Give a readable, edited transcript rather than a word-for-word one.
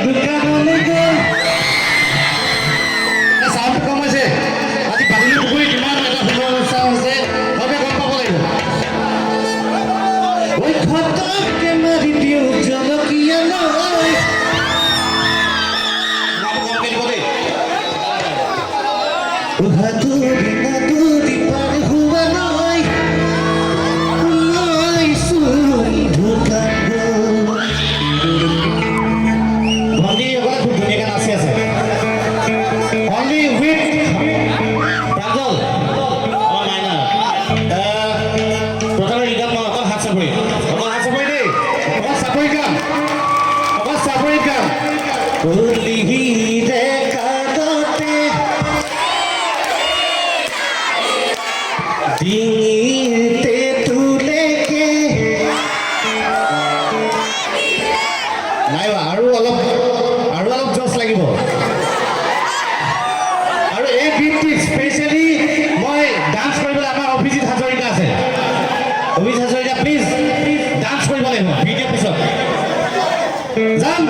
দোকানলৈ গ'ল চাউণ্ড কম হৈছে আজি বাদুলি পুখুৰীত ইমান এটা সুন্দৰ অনুষ্ঠান হৈছে সবে গম পাব লাগিব ঐ খতককে মাৰি দিওঁ জলকীয়া লৈ Maduri par huwa noi noi suri dhukabo Bandi agora khub dhuniya ka nachi ase only with Prajol or minor protocol idam ma akon hat sapoi de akon sapoi kam Uli de kadote ডিঙিতে তুলেকে নাইবা আৰু অলপ Jos লাগিব আৰু এই গীতটি especially মই dance কৰিবলৈ আমাৰ অভিজিৎ হাজৰিকা আছে অভিজিৎ হাজৰিকা প্লিজ ডান্স কৰিব লাগিব ভিডিঅ' পিছত যাম